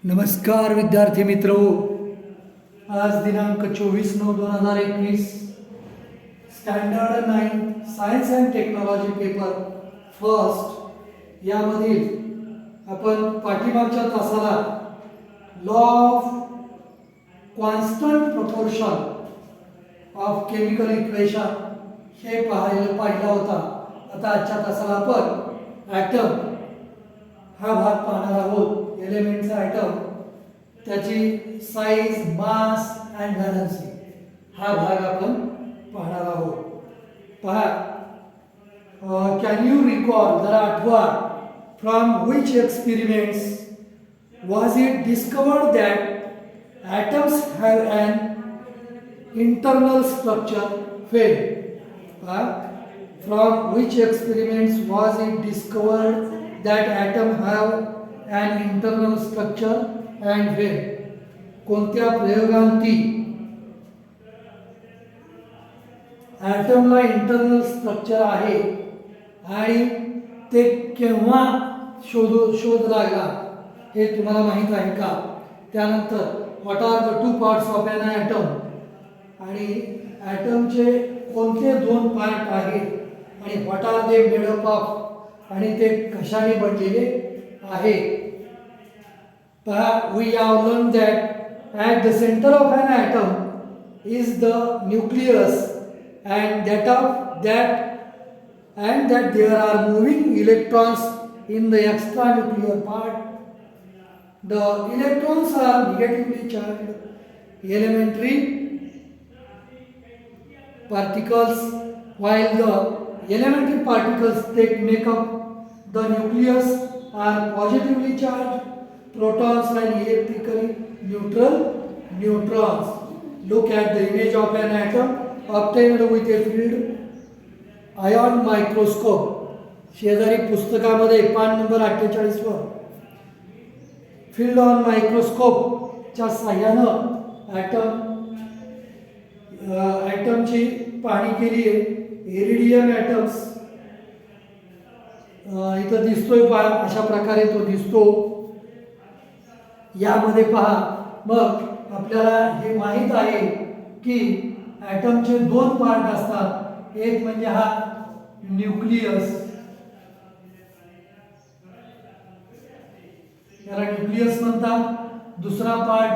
नमस्कार विद्यार्थी मित्रो, आज दिनांक 24/9/2021 standard 9 science and technology paper first यामधील आपण पाठीमागच्या तासाला law of constant proportion of chemical equation हे पाहिला होता. आता आजच्या तासाला आपण ॲटम हा भाग पाहणार आहोत. एलिमेंटचा ॲटम, त्याची साईज, मास अँड व्हॅलन्सी हा भाग आपण पाहणार आहोत. पहा, कॅन यू रिकॉल, जरा आठवा, from which experiments was it discovered that atoms have an internal structure? Fail. From which experiments was it discovered that atoms have an internal structure and fail? कोणत्या प्रयोगांती ॲटमला internal structure आहे आणि ते केव्हा शोध लागला हे तुम्हाला माहीत आहे का? त्यानंतर what are the two parts of an atom, आणि ॲटमचे कोणते दोन पार्ट आहेत आणि what are they made up of, आणि ते कशाने बनलेले आहे. पहा, we have learn that at the centre of an atom is the nucleus and that there are moving electrons in the extranuclear part. The electrons are negatively charged elementary particles, while the elementary particles that make up the nucleus are positively charged protons and electrically neutral neutrons. Look at the image of an atom obtained with a field ion microscope. शेजारी पुस्तकामध्ये पान number 48 वर field on मायक्रोस्कोपच्या साह्यानं ॲटमची पाहणी केली आहे. Iridium atoms इथं दिसतोय, पहा अशा प्रकारे तो दिसतो. यामध्ये पहा, मग आपल्याला हे माहीत आहे की ॲटमचे दोन पार्ट असतात. एक म्हणजे हा न्यूक्लियस, याला न्यूक्लियस म्हणतात. दुसरा पार्ट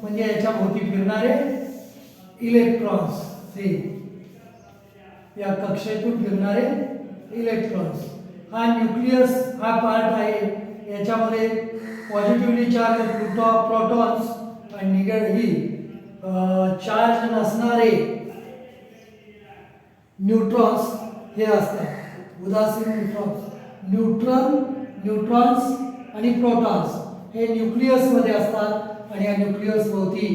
म्हणजे याच्या भोवती फिरणारे इलेक्ट्रॉन्स, या कक्षेतून फिरणारे इलेक्ट्रॉन्स. हा न्यूक्लियस हा पार्ट आहे. याच्यामध्ये पॉझिटिव्हली चार्ज प्रोटॉन्स आणि निगेटिव्हली चार्ज नसणारे न्यूट्रॉन्स हे असतात. उदासीन न्यूट्रॉन्स आणि प्रोटॉन्स हे न्यूक्लियसमध्ये असतात आणि या न्यूक्लियस भोवती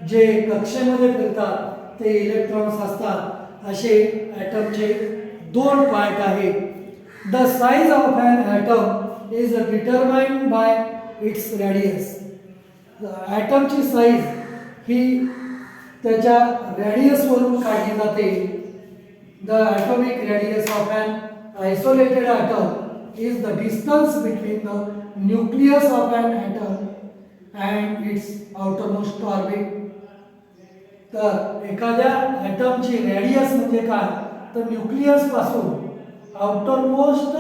जे कक्षेमध्ये फिरतात ते इलेक्ट्रॉन्स असतात. असे ॲटमचे दोन पार्ट आहेत. The size of an atom is determined by its radius. ॲटमची साईज ही त्याच्या रेडियसवरून काढली जाते. The atomic radius of an isolated atom is the distance between the nucleus of an atom and its outermost orbit. तर एखाद्या ॲटमची radius म्हणजे काय, तर न्यूक्लियस पासून आउटरमोस्ट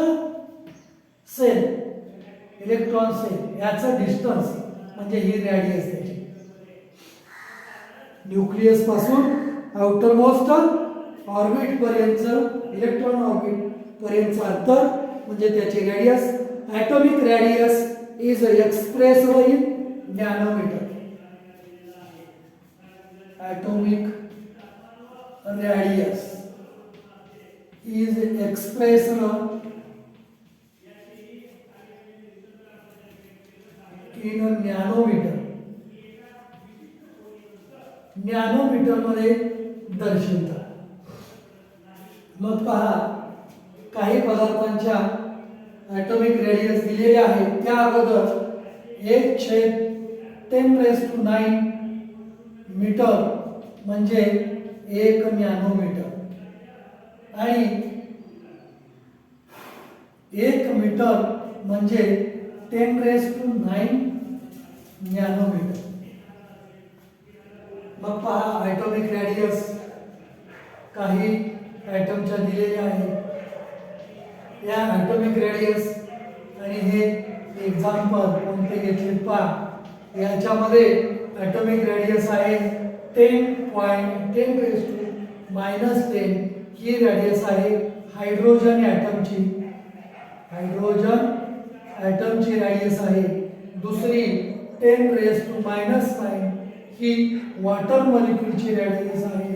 सेल, इलेक्ट्रॉन सेल, याचं डिस्टन्स म्हणजे ही रेडियस त्याची. न्यूक्लियस पासून आउटरमोस्ट ऑर्बिट पर्यंत, इलेक्ट्रॉन ऑर्बिट पर्यंत अंतर म्हणजे त्याची radius. Atomic radius is expressed in nanometre. Atomic radius is expressed in nanometre. Nanometre मध्ये दर्शवतात. मग पहा, काही पदार्थांच्या ॲटॉमिक रेडियस दिलेले आहेत. त्या अगोदर 1/10⁹ मीटर म्हणजे 1 नॅनोमीटर, आणि 1 मीटर म्हणजे 10⁹ नॅनोमीटर. मग पहा ॲटॉमिक रेडियस काही ॲटमच्या दिलेल्या आहेत. या ॲटॉमिक रेडियस आणि हे एक्झाम्पल कोणते घेतले पहा. याच्यामध्ये ॲटॉमिक रेडियस आहे 10.10⁻⁻10. ही रेडियस आहे हायड्रोजन ॲटमची. हायड्रोजन ॲटमची रेडियस आहे. दुसरी 10⁻⁹ ही वॉटर मॉलिक्यूलची रेडियस आहे.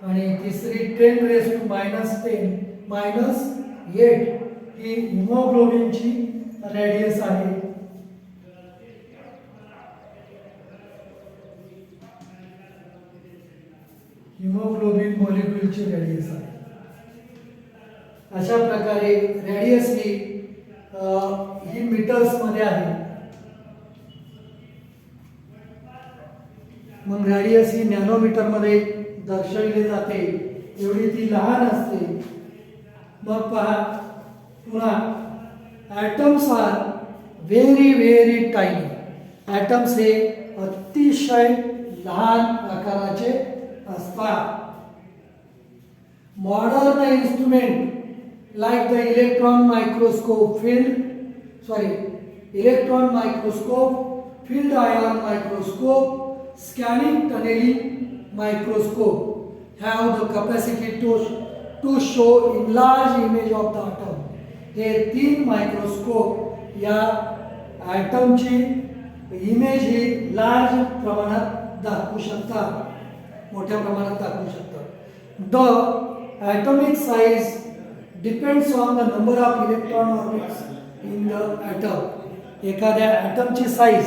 आणि तिसरी 10⁻⁻⁸ ही हिमोग्लोबिनची रेडियस आहे. हिमोग्लोबिन मॉलिक्यूलची रेडियस आहे. अशा प्रकारे रेडियस ही मीटर्स मध्ये आहे. मग रेडियस ही नॅनोमीटर मध्ये दर्शविली जाते. एवढी ती लहान असते. मग पहा पुन्हा atoms are very very tiny. Atoms हे अतिशय लहान आकाराचे असतात. Modern instrument like the electron microscope, field ion microscope, scanning tunneling microscope have the capacity to show enlarged image of the atom. हे तीन मायक्रोस्कोप या ॲटमची इमेज ही लार्ज प्रमाणात दाखवू शकतात, मोठ्या प्रमाणात दाखवू शकतात. The atomic size depends on the number of electron orbits in the atom. एखाद्या ॲटमची साइज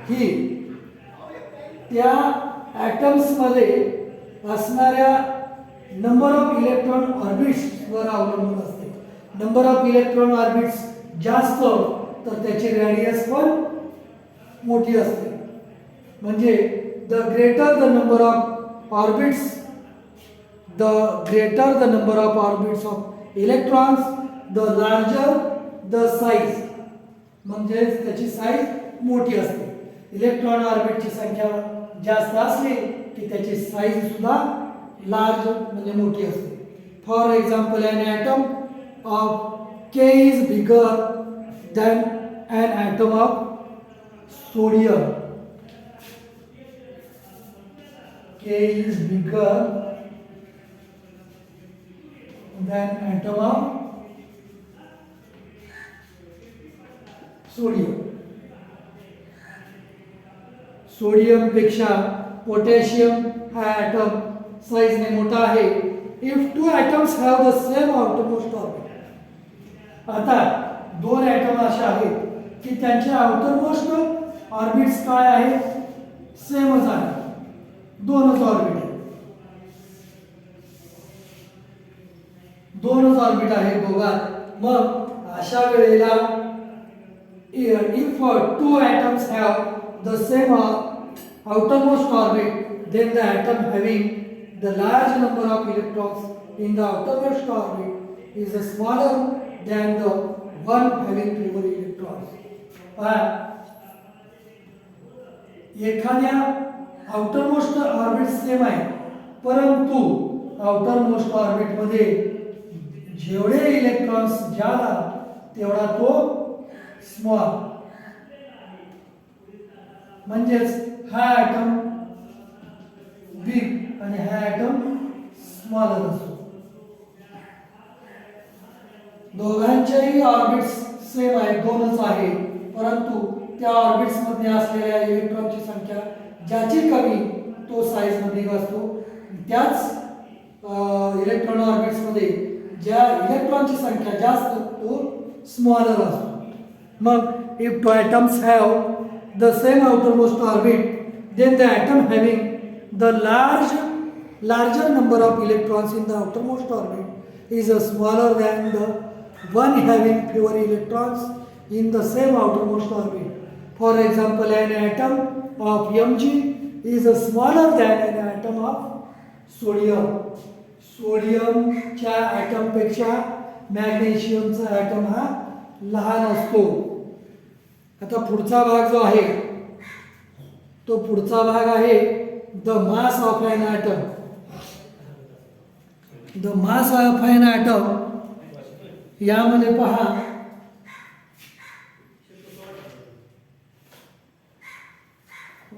ही त्या ॲटम्स मध्ये असणाऱ्या नंबर ऑफ इलेक्ट्रॉन ऑर्बिट्स वर अवलंबून असते. नंबर ऑफ इलेक्ट्रॉन ऑर्बिट्स जास्त तर त्याची रेडियस पण मोठी असते. म्हणजे the greater the number of orbits of electrons the larger the size. म्हणजे त्याची साइज मोठी असते. इलेक्ट्रॉन ऑर्बिटची संख्या जास्त असली की त्याची साइज सुद्धा लार्ज म्हणजे मोठी असते. For example an atom of K is bigger than an atom of sodium. K is bigger than atom of sodium. Sodium पेक्षा पोटॅशियम हा ॲटम साइजने मोठा आहे. If two atoms have the same outermost orbit. आता दोन item असे आहेत की त्यांचे आउटरमोस्ट ऑर्बिट्स काय आहेत? सेमच आहे, दोनच ऑर्बिट आहे. दोनच ऑर्बिट आहे दोघात. मग अशा वेळेला if two atoms have the same outermost orbit, then the atom having the large number of electrons in the outermost orbit is smaller than the one having fewer electrons. एखाद्या outermost orbit same आहे, परंतु outermost orbit मध्ये जेवढे electrons ज्यादा तेवढा तो small. म्हणजेच हा ॲटम बिग आणि हा ॲटम स्मॉलर असतो. दोघांच्याही ऑर्बिट्स सेम आहे, दोनच आहे, परंतु त्या ऑर्बिट्स मध्ये असलेल्या इलेक्ट्रॉनची संख्या ज्याची कमी तो साइज मध्ये असतो. त्याच इलेक्ट्रॉन ऑर्बिट्स मध्ये ज्या इलेक्ट्रॉनची संख्या जास्त तो स्मॉलर असतो. मग if two atoms have the same outermost orbit, then the atom having the larger number of electrons in the outermost orbit is smaller than the one having fewer electrons in the same outermost orbit. For example, an atom of Mg is smaller than an atom of sodium. सोडियमच्या atom पेक्षा मॅग्नेशियमचा item हा लहान असतो. आता पुढचा भाग जो आहे तो पुढचा भाग आहे the mass of an atom. The mass of an atom यामध्ये पहा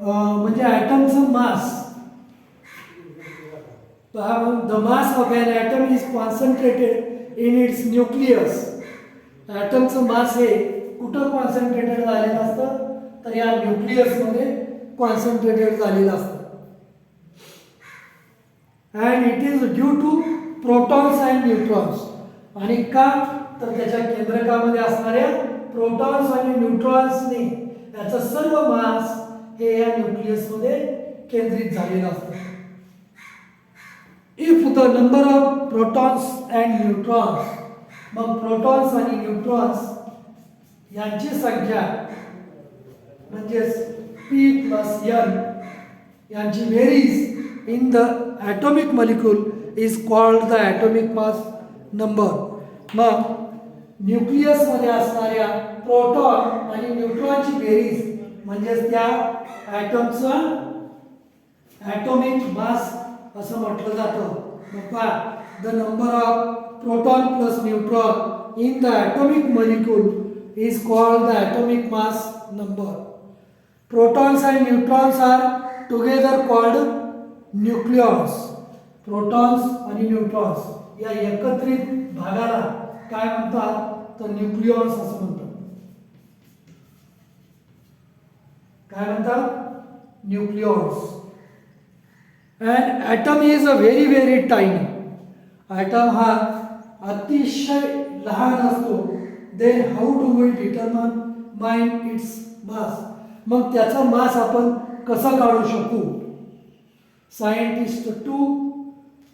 म्हणजे ॲटमचं मास पहा. The mass of an atom is concentrated in its nucleus. ॲटमचं मास हे कुठं कॉन्सन्ट्रेटेड झालेलं असतं तर या न्यूक्लियसमध्ये कॉन्सन्ट्रेटेड झालेलं असतं. And it is due to protons and neutrons. आणि का तर त्याच्या केंद्रकामध्ये असणाऱ्या प्रोटॉन्स आणि न्यूट्रॉन्सने याचं सर्व मास हे या न्यूक्लियसमध्ये केंद्रित झालेलं असतं. If the number of protons and neutrons, मग प्रोटॉन्स आणि न्यूट्रॉन्स यांची संख्या म्हणजेच P प्लस N यांची बेरीज in the atomic molecule is called the atomic mass number. मग न्यूक्लियसमध्ये असणाऱ्या प्रोटॉन आणि न्यूट्रॉनची बेरीज म्हणजेच त्या ॲटमचा ॲटॉमिक मास असं म्हटलं जातं. मग पहा the number of proton plus neutron in the atomic molecule is called the atomic mass number. Protons and neutrons are together called nucleons. Protons आणि न्यूट्रॉन्स या एकत्रित भागाला काय म्हणतात तर न्यूक्लियॉन्स असं म्हणतात. काय म्हणतात nucleons. And atom is a very very tiny. Atom हा अतिशय लहान असतो. Then how do we determine mind its mass. मग त्याचा मास आपण कसा काढू शकू. Scientist too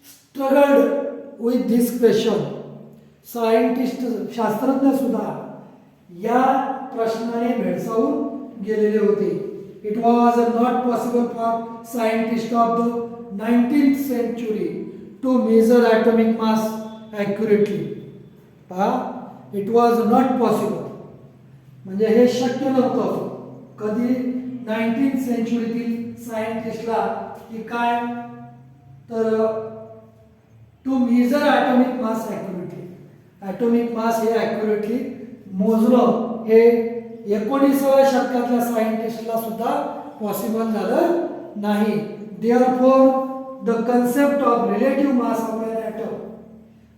struggled with this question. Scientist शास्त्रज्ञ सुद्धा या प्रश्नाने भेडसावून गेलेले होते. It was not possible for scientist of the 19th century to measure atomic mass accurately. पहा इट वॉज नॉट पॉसिबल म्हणजे हे शक्य नव्हतं कधी 19th सेंचुरीतील सायंटिस्टला की काय तर to measure atomic mass accurately. Atomic mass हे ॲक्युरेटली मोजणं हे 19व्या शतकातल्या सायंटिस्टला सुद्धा पॉसिबल झालं नाही. Therefore the concept of relative mass of an atom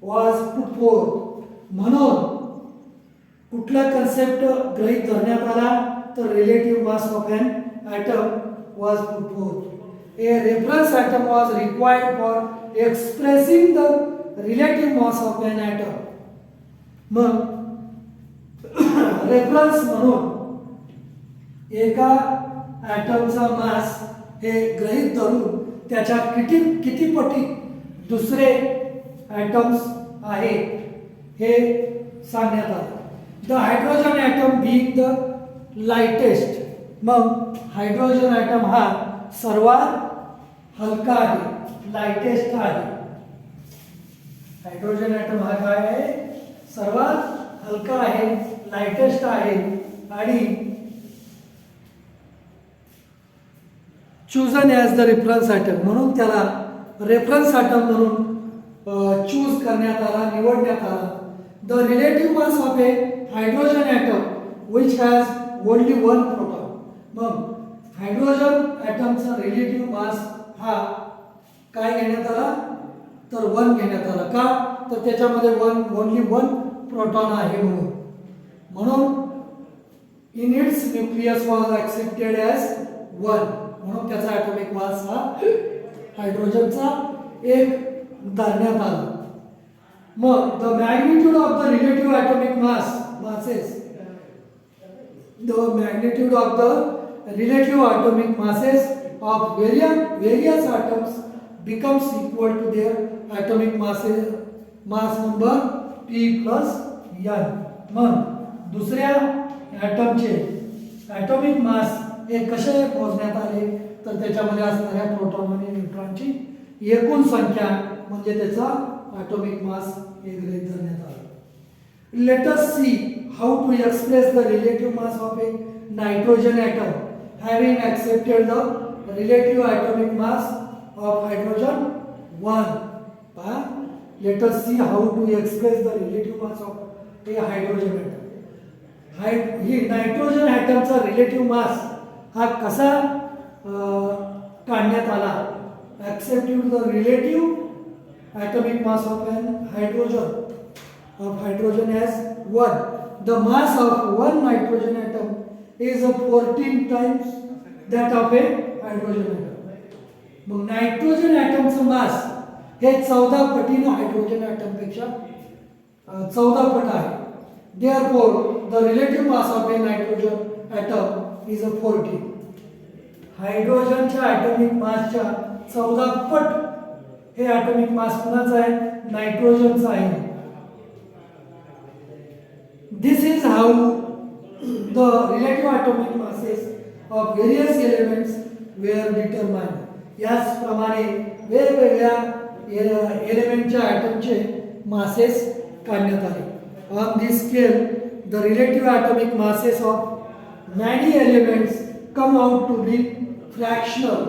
was put forth. म्हणून कुठला कन्सेप्ट गृहीत धरण्यात आला तर relative mass of an atom was put forth. A reference atom was required for expressing the relative mass of an atom. मग reference म्हणून एका ॲटमचा मास हे गृहीत धरून त्याच्या किती पटी दुसरे ॲटम्स आहेत हे सांगण्यात आलं. The hydrogen atom being the lightest. मग हायड्रोजन ॲटम हा सर्वात हलका आहे लाइटेस्ट आहे. हायड्रोजन ॲटम हा काय आहे सर्वात हलका आहे लाइटेस्ट आहे. आणि chosen as the reference atom म्हणून त्याला रेफरन्स ॲटम म्हणून चूज करण्यात आला निवडण्यात आला. The relative mass of a hydrogen atom which has only one proton. मग हायड्रोजन ॲटमचा रिलेटिव्ह मास हा काय घेण्यात आला तर 1 घेण्यात आला. का तर त्याच्यामध्ये ओनली वन प्रोटॉन आहे म्हणून in its nucleus was accepted as 1. म्हणून त्याचा ॲटॉमिक मास हा हायड्रोजनचा 1 धरण्यात आला. मग the magnitude of the relative atomic masses the magnitude of the relative atomic masses of various atoms becomes equal to their atomic mass number P plus N. मग दुसऱ्या ॲटमचे atomic mass हे कसे मोजण्यात आले तर त्याच्यामध्ये असणाऱ्या प्रोटॉन आणि न्यूट्रॉनची एकूण संख्या म्हणजे त्याचा ॲटॉमिक मास हे गृहीत धरण्यात आला. Let us see how to express the relative mass of a nitrogen atom having accepted the relative atomic mass of hydrogen 1. Let us see how to express the relative mass of a hydrogen atom. ही nitrogen ॲटमचा relative mass हा कसा काढण्यात आला. Accepting the relative atomic mass of an hydrogen as 1. The mass of one nitrogen atom is 14 times that of a hydrogen atom. मग nitrogen ॲटमचं mass हे 14 पटीने hydrogen ॲटमपेक्षा 14 पट आहे. Therefore, the relative mass of a nitrogen atom is 14. हायड्रोजनच्या atomic मासच्या 14 पट हे atomic mass कुणाचं आहे? नायट्रोजनचं आहे. This is how the relative atomic masses of various elements were determined. याचप्रमाणे वेगवेगळ्या एलिमेंटच्या ॲटमचे मासेस काढण्यात आले. On this scale, the relative atomic masses of many elements come out to be fractional.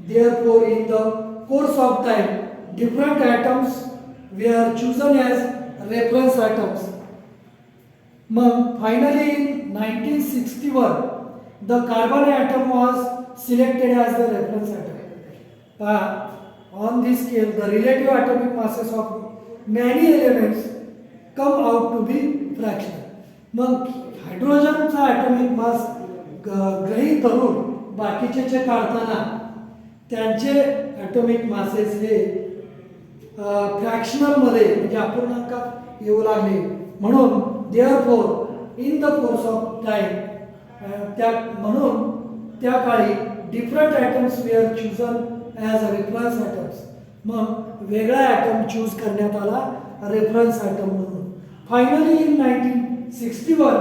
Therefore, in the course of time, different atoms were chosen as reference atoms. Finally, in 1961, the carbon atom was selected as the reference atom. On this scale, the relative atomic masses of many elements come out to be fractional. मग हायड्रोजनचा atomic mass गृहीत धरून बाकीचे जे काढताना त्यांचे atomic masses हे फ्रॅक्शनलमध्ये म्हणजे अपूर्णांकात येऊ लागले. म्हणून therefore in the course of time म्हणून त्या काळी different atoms were chosen as a reference atoms. मग वेगळा ॲटम चूज करण्यात आला रेफरन्स ॲटम म्हणून. Finally, in 1961,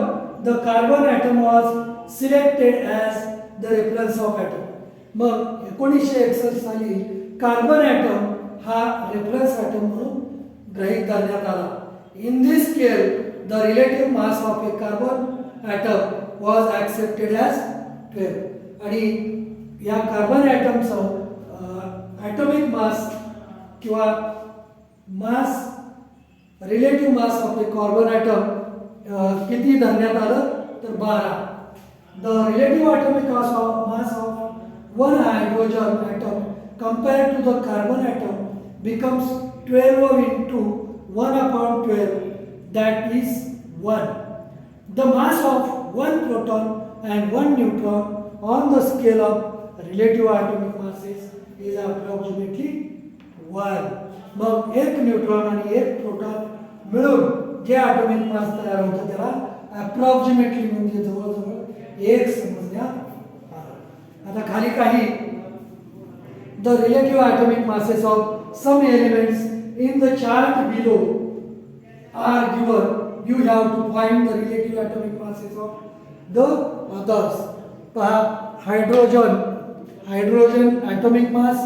the carbon atom was selected as the reference of atom. मग 1961 साली कार्बन ॲटम हा रेफरन्स ॲटम म्हणून गृहीत धरण्यात आला. In this scale, the relative mass of a carbon atom was accepted as 12. आणि या कार्बन ॲटमचं ॲटॉमिक मास किंवा mass relative mass of a carbon atom किती धरण्यात आलं तर 12. The relative atomic mass of one hydrogen atom compared to the carbon atom becomes 12 into 1/12, that is 1. The mass of one proton and one neutron on the scale of relative atomic masses is approximately 1. मग एक neutron आणि एक proton मिळून जे atomic mass तयार होतं त्याला approximately म्हणजे जवळजवळ 1 समजण्यात आलं. आता खाली काही the relative atomic masses of some elements in the chart below are given. You have to find the relative atomic masses of the others. पहा हायड्रोजन ॲटॉमिक मास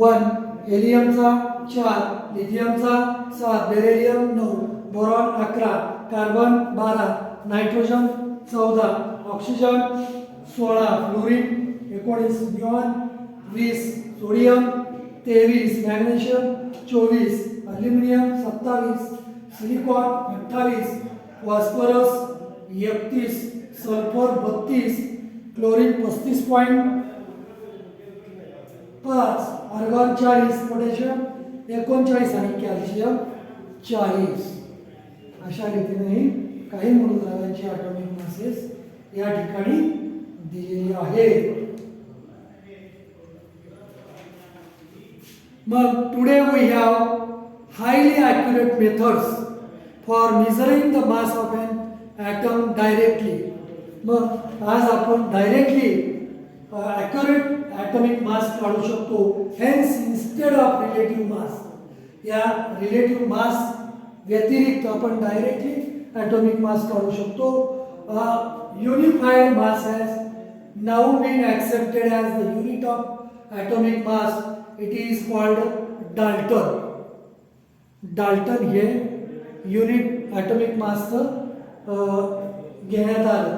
1, हेलियमचा 4, लिथियमचा 7, beryllium 9, boron 11, carbon 12, nitrogen 14, oxygen 16, fluorine 19, neon 20, sodium 23, magnesium 24, aluminium 27, silicon 28, phosphorus 31, sulphur 32, chlorine 35.5, argon 40, potassium 39 आणि calcium 40. अशा रीतीने काही मूलद्रव्यांची atomic masses या ठिकाणी दिलेली आहेत. मग today we have highly accurate methods for measuring the mass of an atom directly. मग आज आपण डायरेक्टली ॲक्युरेट ॲटॉमिक मास काढू शकतो. Hence instead of relative mass, या रिलेटिव्ह मास व्यतिरिक्त आपण डायरेक्टली ॲटॉमिक मास काढू शकतो. Unified mass has now been accepted as the unit of atomic mass. It is called Dalton. Dalton हे युनिट ॲटॉमिक मासचं घेण्यात आलं.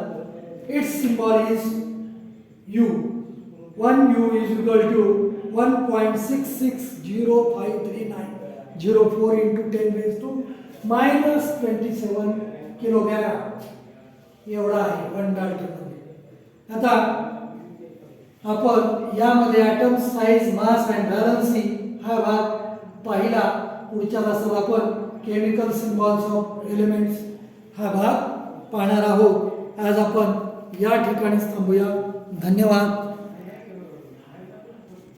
Its symbol is U. 1U is equal to 1.66053904 into 10 raised to minus 27 kilogram एवढा आहे 1 डाल्टनमध्ये. आता आपण यामध्ये atom size, mass and valency हा भाग पाहिला. पुढच्या तासात आपण केमिकल सिम्बॉल्स ऑफ एलिमेंट्स हा भाग पाहणार आहोत. आज आपण या ठिकाणीच थांबूया. धन्यवाद.